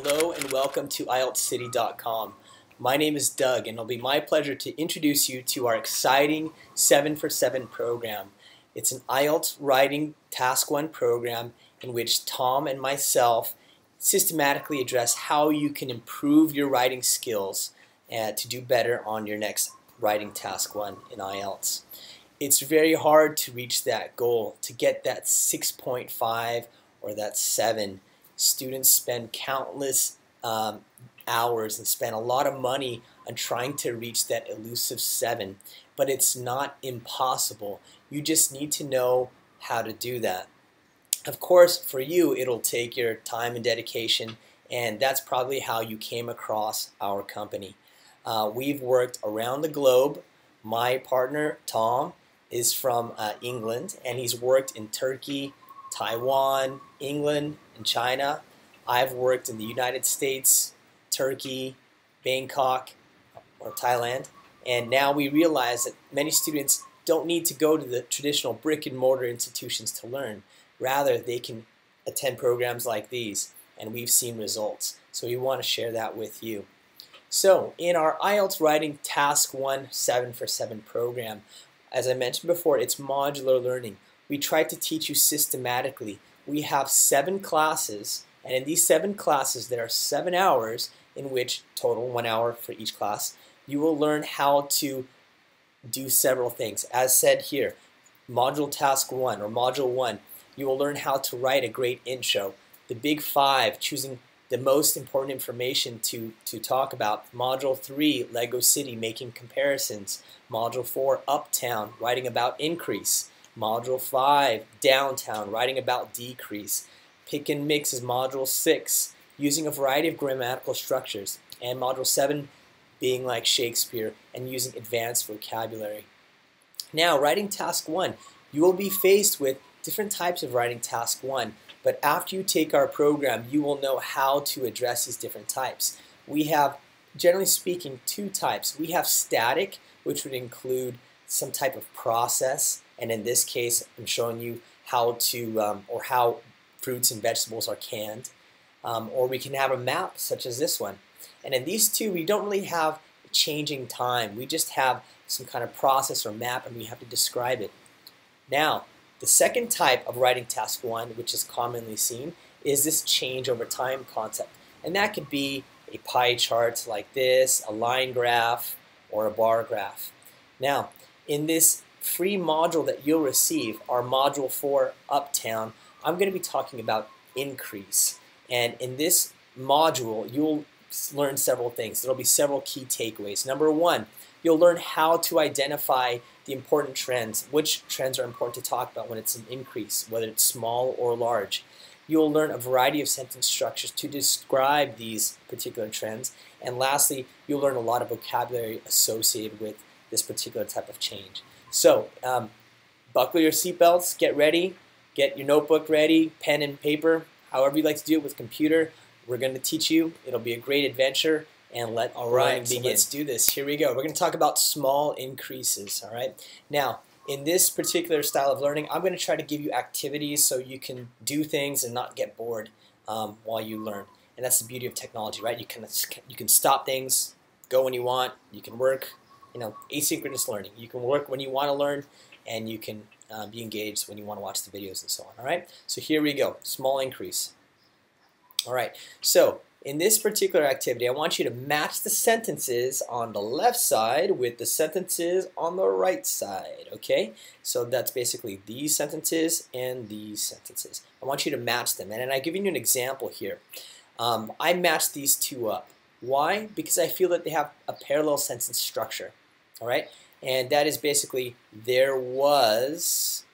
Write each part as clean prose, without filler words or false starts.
Hello and welcome to IELTScity.com. My name is Doug and it'll be my pleasure to introduce you to our exciting 7 for 7 program. It's an IELTS writing task 1 program in which Tom and myself systematically address how you can improve your writing skills to do better on your next writing task 1 in IELTS. It's very hard to reach that goal, to get that 6.5 or that 7. Students spend countless hours and spend a lot of money on trying to reach that elusive 7, but it's not impossible. You just need to know how to do that. Of course, for you, it'll take your time and dedication, and that's probably how you came across our company. We've worked around the globe. My partner, Tom, is from England, and he's worked in Turkey, Taiwan, England, and China. I've worked in the United States, Turkey, Bangkok, or Thailand, and now we realize that many students don't need to go to the traditional brick and mortar institutions to learn. Rather, they can attend programs like these, and we've seen results. So we want to share that with you. So in our IELTS Writing Task 1 7 for 7 program, as I mentioned before, it's modular learning. We try to teach you systematically. We have 7 classes, and in these 7 classes there are 7 hours in which, total 1 hour for each class, you will learn how to do several things. As said here, Module Task 1 or Module 1, you will learn how to write a great intro. The Big 5, choosing the most important information to talk about. Module 3, Lego City, making comparisons. Module 4, Uptown, writing about increase. Module 5, Downtown, writing about decrease. Pick and Mix is Module 6, using a variety of grammatical structures. And Module 7 being like Shakespeare and using advanced vocabulary. Now, writing Task 1, you will be faced with different types of writing Task 1, but after you take our program, you will know how to address these different types. We have, generally speaking, 2 types. We have static, which would include some type of process, and in this case, I'm showing you how to, or how fruits and vegetables are canned. Or we can have a map, such as this one. And in these 2, we don't really have changing time. We just have some kind of process or map, and we have to describe it. Now, the second type of writing Task 1, which is commonly seen, is this change over time concept. And that could be a pie chart like this, a line graph, or a bar graph. Now, in this free module that you'll receive, our Module 4, Uptown, I'm going to be talking about increase. And in this module, you'll learn several things. There'll be several key takeaways. Number 1, you'll learn how to identify the important trends, which trends are important to talk about when it's an increase, whether it's small or large. You'll learn a variety of sentence structures to describe these particular trends. And lastly, you'll learn a lot of vocabulary associated with this particular type of change. So, buckle your seatbelts, get ready, get your notebook ready, pen and paper, however you like to do it with computer. We're going to teach you. It'll be a great adventure. And let learning begin. So let's do this. Here we go. We're going to talk about small increases. All right. Now, in this particular style of learning, I'm going to try to give you activities so you can do things and not get bored while you learn. And that's the beauty of technology, right? You can stop things, go when you want. You can work, asynchronous learning. You can work when you want to learn, and you can be engaged when you want to watch the videos and so on. All right. So here we go. Small increase. All right. So in this particular activity, I want you to match the sentences on the left side with the sentences on the right side, okay? So that's basically these sentences and these sentences. I want you to match them, and I've given you an example here. I matched these 2 up. Why? Because I feel that they have a parallel sentence structure, all right? And that is basically, there was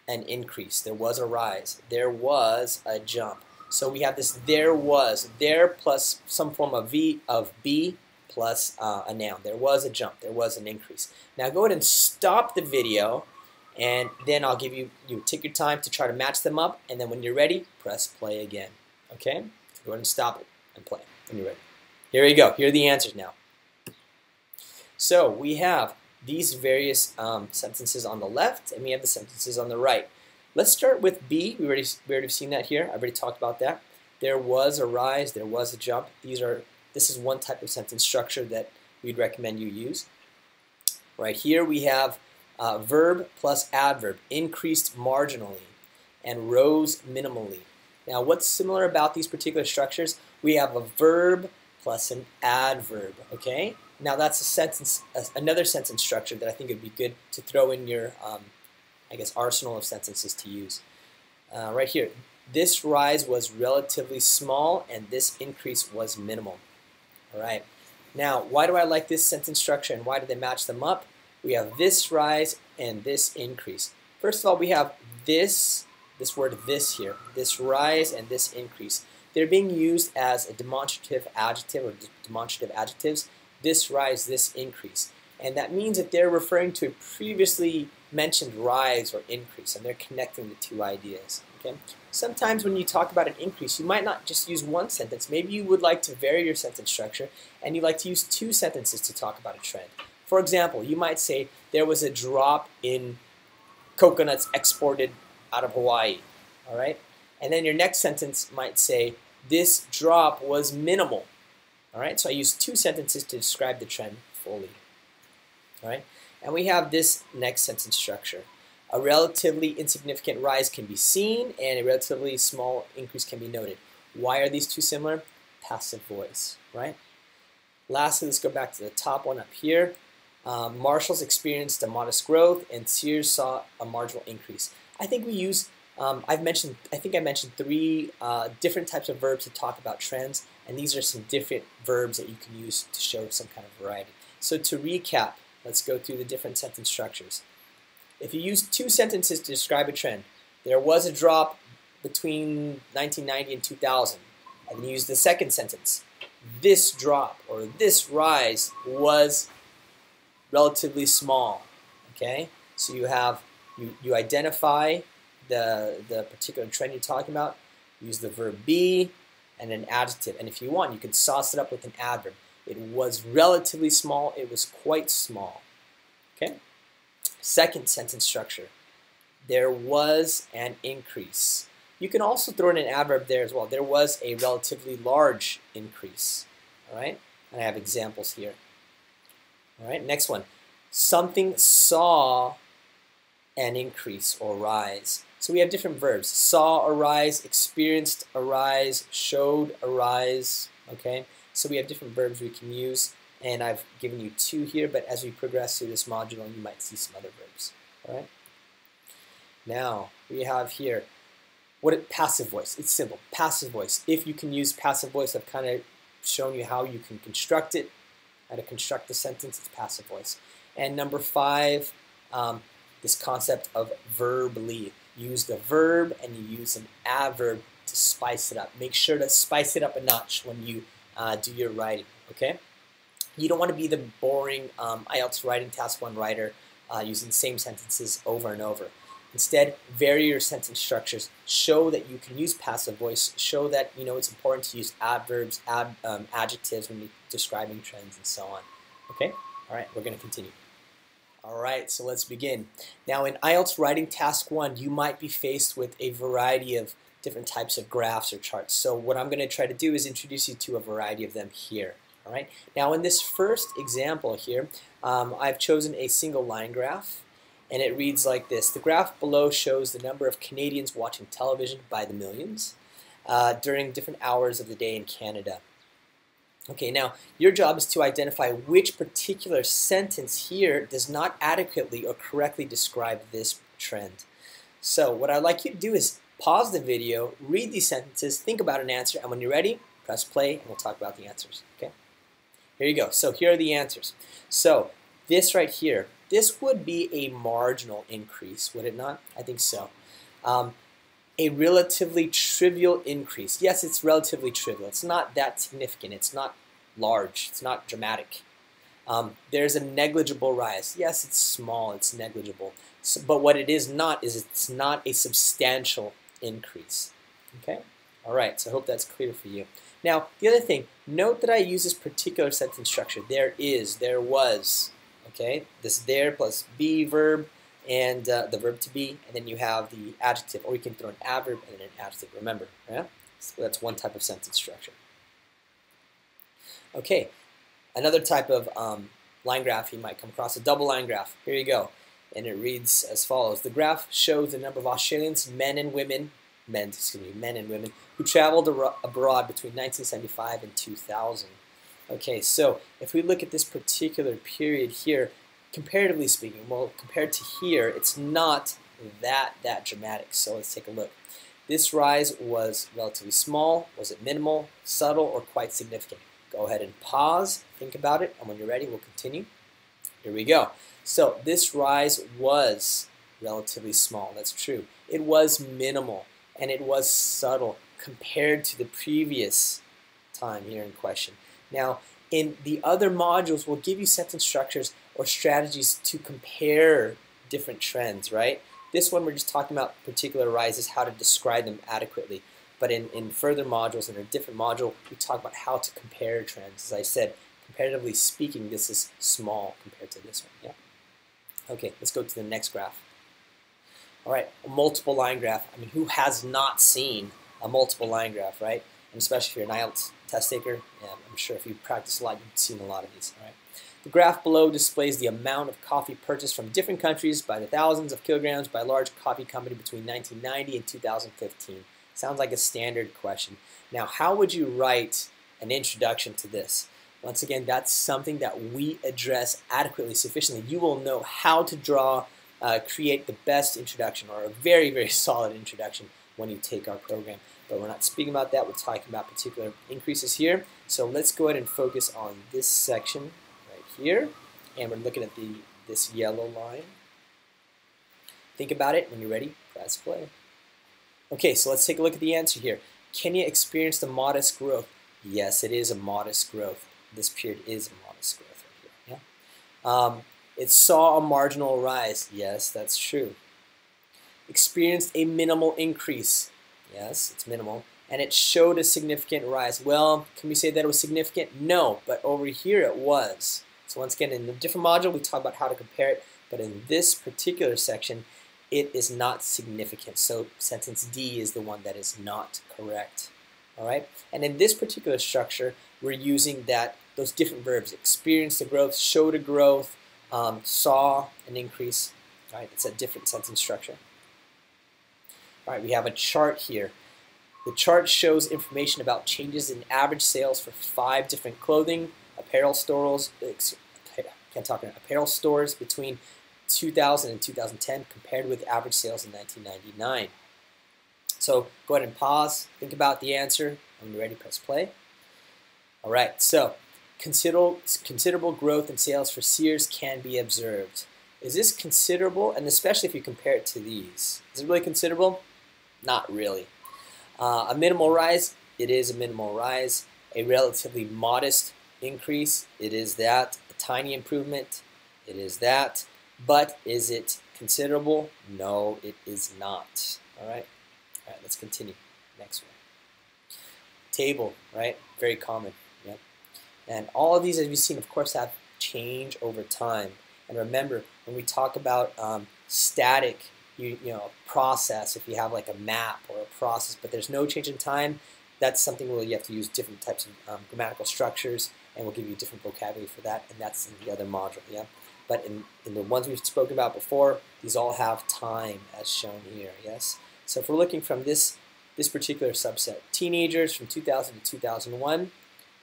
an increase, there was a rise, there was a jump. So we have this there plus some form of be plus a noun. There was a jump. There was an increase. Now go ahead and stop the video, and then I'll give you take your time to try to match them up, and then when you're ready, press play again. Okay? So go ahead and stop it and play when you're ready. Here you go. Here are the answers now. So we have these various sentences on the left, and we have the sentences on the right. Let's start with B. We already have seen that here. I've already talked about that. There was a rise, there was a jump. This is one type of sentence structure that we'd recommend you use. Right here we have verb plus adverb, increased marginally and rose minimally. Now what's similar about these particular structures? We have a verb plus an adverb, okay? Now that's a sentence, another sentence structure that I think would be good to throw in your, I guess, arsenal of sentences to use. Right here, this rise was relatively small and this increase was minimal. All right. Now, why do I like this sentence structure and why do they match them up? We have this rise and this increase. First of all, we have this word this here, this rise and this increase. They're being used as a demonstrative adjective or demonstrative adjectives, this rise, this increase. And that means that they're referring to a previously mentioned rise or increase, and they're connecting the two ideas. Okay? Sometimes when you talk about an increase, you might not just use one sentence. Maybe you would like to vary your sentence structure, and you'd like to use two sentences to talk about a trend. For example, you might say there was a drop in coconuts exported out of Hawaii. All right? And then your next sentence might say this drop was minimal. All right? So I use two sentences to describe the trend fully. All right? And we have this next sentence structure. A relatively insignificant rise can be seen and a relatively small increase can be noted. Why are these two similar? Passive voice, right? Lastly, let's go back to the top one up here. Marshall's experienced a modest growth and Sears saw a marginal increase. I think we use, I think I mentioned three different types of verbs to talk about trends, and these are some different verbs that you can use to show some kind of variety. So to recap, let's go through the different sentence structures. If you use two sentences to describe a trend, there was a drop between 1990 and 2000, and then you use the second sentence. This drop or this rise was relatively small. Okay, so you have you identify the particular trend you're talking about. Use the verb be and an adjective, and if you want, you can sauce it up with an adverb. It was relatively small. It was quite small. Okay. Second sentence structure. There was an increase. You can also throw in an adverb there as well. There was a relatively large increase. All right. And I have examples here. All right. Next one. Something saw an increase or rise. So we have different verbs. Saw a rise, experienced a rise, showed a rise. Okay. So we have different verbs we can use, and I've given you two here, but as we progress through this module, you might see some other verbs. All right. Now we have here passive voice. It's simple. Passive voice. If you can use passive voice, I've kind of shown you how you can construct it, how to construct the sentence. It's passive voice. And number 5, this concept of verbally. Use the verb and you use an adverb to spice it up. Make sure to spice it up a notch when you do your writing, okay? You don't want to be the boring IELTS writing task 1 writer using the same sentences over and over. Instead, vary your sentence structures. Show that you can use passive voice. Show that it's important to use adverbs, adjectives when you're describing trends and so on. Okay? All right, we're going to continue. All right, so let's begin. Now, in IELTS writing task 1, you might be faced with a variety of different types of graphs or charts. So what I'm going to try to do is introduce you to a variety of them here. All right. Now in this first example here, I've chosen a single line graph, and it reads like this. The graph below shows the number of Canadians watching television by the millions during different hours of the day in Canada. Okay, now your job is to identify which particular sentence here does not adequately or correctly describe this trend. So what I'd like you to do is pause the video, read these sentences, think about an answer, and when you're ready, press play and we'll talk about the answers. Okay? Here you go. So here are the answers. So this right here, this would be a marginal increase, would it not? I think so. A relatively trivial increase. Yes, it's relatively trivial. It's not that significant. It's not large. It's not dramatic. There's a negligible rise. Yes, it's small. It's negligible. So, but what it is not is it's not a substantial increase. Okay? All right, so I hope that's clear for you. Now, the other thing, note that I use this particular sentence structure. There is, there was. Okay? This there plus be verb and the verb to be, and then you have the adjective, or you can throw an adverb and then an adjective. Remember, yeah? So that's one type of sentence structure. Okay, another type of line graph you might come across, a double line graph. Here you go. And it reads as follows. The graph shows the number of Australians, men and women, who traveled abroad between 1975 and 2000. Okay, so if we look at this particular period here, comparatively speaking, well, compared to here, it's not that dramatic. So let's take a look. This rise was relatively small. Was it minimal, subtle, or quite significant? Go ahead and pause, think about it, and when you're ready, we'll continue. Here we go. So this rise was relatively small. That's true. It was minimal, and it was subtle compared to the previous time here in question. Now, in the other modules, we'll give you sentence structures or strategies to compare different trends, right? This one, we're just talking about particular rises, how to describe them adequately. But in further modules, in a different module, we talk about how to compare trends. As I said, comparatively speaking, this is small compared to this one. Yeah. Okay, let's go to the next graph. All right, a multiple line graph. I mean, who has not seen a multiple line graph, right? And especially if you're an IELTS test taker, yeah, I'm sure if you practice a lot, you've seen a lot of these. All right. The graph below displays the amount of coffee purchased from different countries by the thousands of kilograms by a large coffee company between 1990 and 2015. Sounds like a standard question. Now, how would you write an introduction to this? Once again, that's something that we address adequately, sufficiently. You will know how to draw, create the best introduction or a very, very solid introduction when you take our program. But we're not speaking about that. We're talking about particular increases here. So let's go ahead and focus on this section right here. And we're looking at this yellow line. Think about it. When you're ready, press play. Okay, so let's take a look at the answer here. Kenya experienced a modest growth. Yes, it is a modest growth. This period is a modest growth right here. Yeah. It saw a marginal rise. Yes, that's true. Experienced a minimal increase. Yes, it's minimal. And it showed a significant rise. Well, can we say that it was significant? No, but over here it was. So once again, in a different module, we talk about how to compare it. But in this particular section, it is not significant. So sentence D is the one that is not correct. All right. And in this particular structure, we're using those different verbs: experienced a growth, showed a growth, saw an increase. All right. It's a different sentence structure. All right. We have a chart here. The chart shows information about changes in average sales for 5 different clothing, apparel stores. Apparel stores between 2000 and 2010 compared with average sales in 1999. So go ahead and pause, think about the answer. When you're ready, press play. All right, so considerable growth in sales for Sears can be observed. Is this considerable? And especially if you compare it to these. Is it really considerable? Not really. A minimal rise? It is a minimal rise. A relatively modest increase? It is that. A tiny improvement? It is that. But is it considerable? No, it is not. All right, let's continue. Next one. Table, right? Very common. Yep. And all of these, as we've seen, of course, have change over time. And remember, when we talk about static, process, if you have like a map or a process, but there's no change in time, that's something where you have to use different types of grammatical structures, and we'll give you different vocabulary for that, and that's in the other module. Yeah. But in the ones we've spoken about before, these all have time as shown here, yes? So if we're looking from this particular subset, teenagers from 2000 to 2001,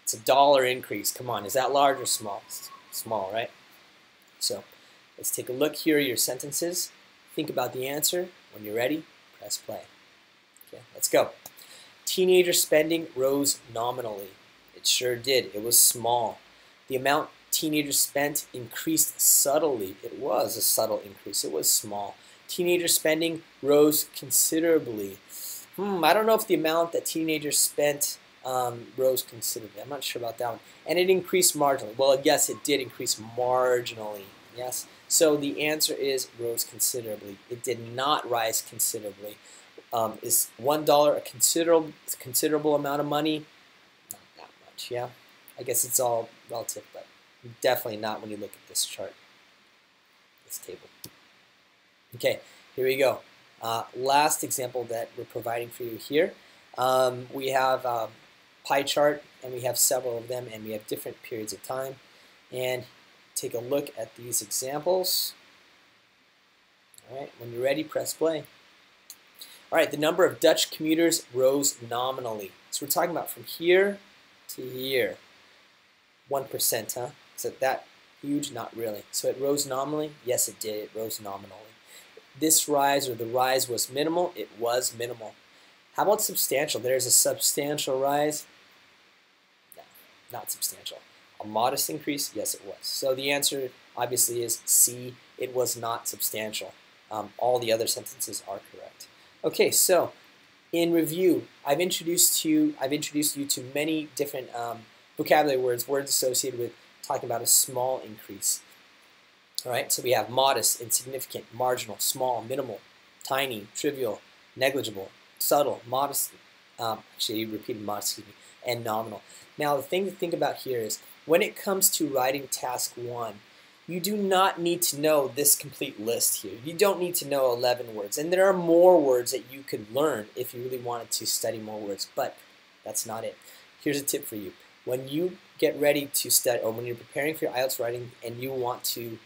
it's $1 increase. Come on, is that large or small? It's small, right? So let's take a look. Here are your sentences. Think about the answer. When you're ready, press play. Okay, let's go. Teenager spending rose nominally. It sure did. It was small. The amount teenagers spent increased subtly. It was a subtle increase. It was small. Teenager spending rose considerably. I don't know if the amount that teenagers spent rose considerably. I'm not sure about that one. And it increased marginally. Well, yes, it did increase marginally. Yes. So the answer is rose considerably. It did not rise considerably. Is $1 a considerable amount of money? Not that much. Yeah. I guess it's all relative, but definitely not when you look at this chart, this table. Okay, here we go. Last example that we're providing for you here. We have pie chart, and we have several of them, and we have different periods of time. And take a look at these examples. All right, when you're ready, press play. All right, the number of Dutch commuters rose nominally. So we're talking about from here to here. 1%, huh? Is it that huge? Not really. So it rose nominally? Yes, it did. It rose nominally. This rise, or the rise, was minimal. It was minimal. How about substantial? There's a substantial rise. No, not substantial. A modest increase? Yes, it was. So the answer obviously is C. It was not substantial. All the other sentences are correct. Okay, so in review, I've introduced you to many different vocabulary words associated with talking about a small increase. All right, so we have modest, insignificant, marginal, small, minimal, tiny, trivial, negligible, subtle, modest, actually repeated modest, excuse me, and nominal. Now the thing to think about here is when it comes to writing task 1, you do not need to know this complete list here. You don't need to know 11 words, and there are more words that you could learn if you really wanted to study more words, but that's not it. Here's a tip for you. When you get ready to study, or when you're preparing for your IELTS writing and you want to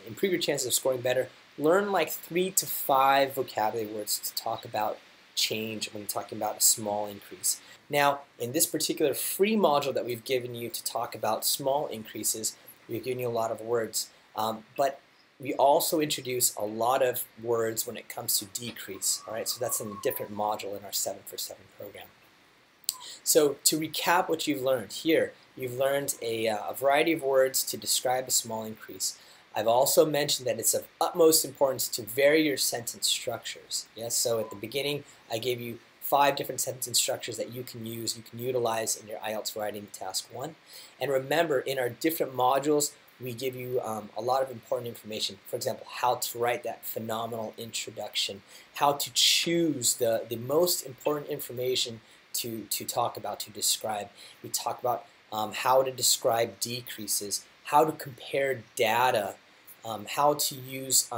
improve your chances of scoring better, learn like 3 to 5 vocabulary words to talk about change when you're talking about a small increase. Now, in this particular free module that we've given you to talk about small increases, we've given you a lot of words, but we also introduce a lot of words when it comes to decrease. All right, so that's in a different module in our 7 for 7 program. So to recap what you've learned here, you've learned a variety of words to describe a small increase. I've also mentioned that it's of utmost importance to vary your sentence structures. Yes, so at the beginning I gave you 5 different sentence structures that you can utilize in your IELTS writing task 1. And remember, in our different modules, we give you a lot of important information. For example, how to write that phenomenal introduction, how to choose the most important information to talk about, to describe. We talk about how to describe decreases, how to compare data, how to use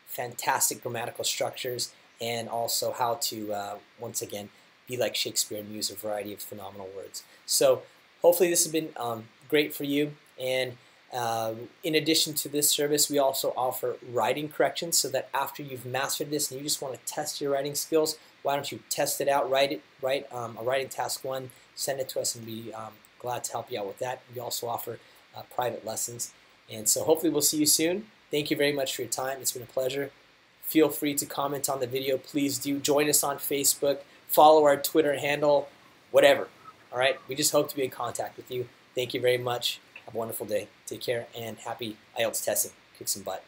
fantastic grammatical structures, and also how to, once again, be like Shakespeare and use a variety of phenomenal words. So hopefully this has been great for you. And in addition to this service, we also offer writing corrections, so that after you've mastered this and you just want to test your writing skills, why don't you test it out, write a writing task 1, send it to us, and be glad to help you out with that. We also offer private lessons. And so hopefully we'll see you soon. Thank you very much for your time. It's been a pleasure. Feel free to comment on the video. Please do join us on Facebook, follow our Twitter handle, whatever. All right, we just hope to be in contact with you. Thank you very much. Have a wonderful day. Take care, and happy IELTS testing. Kick some butt.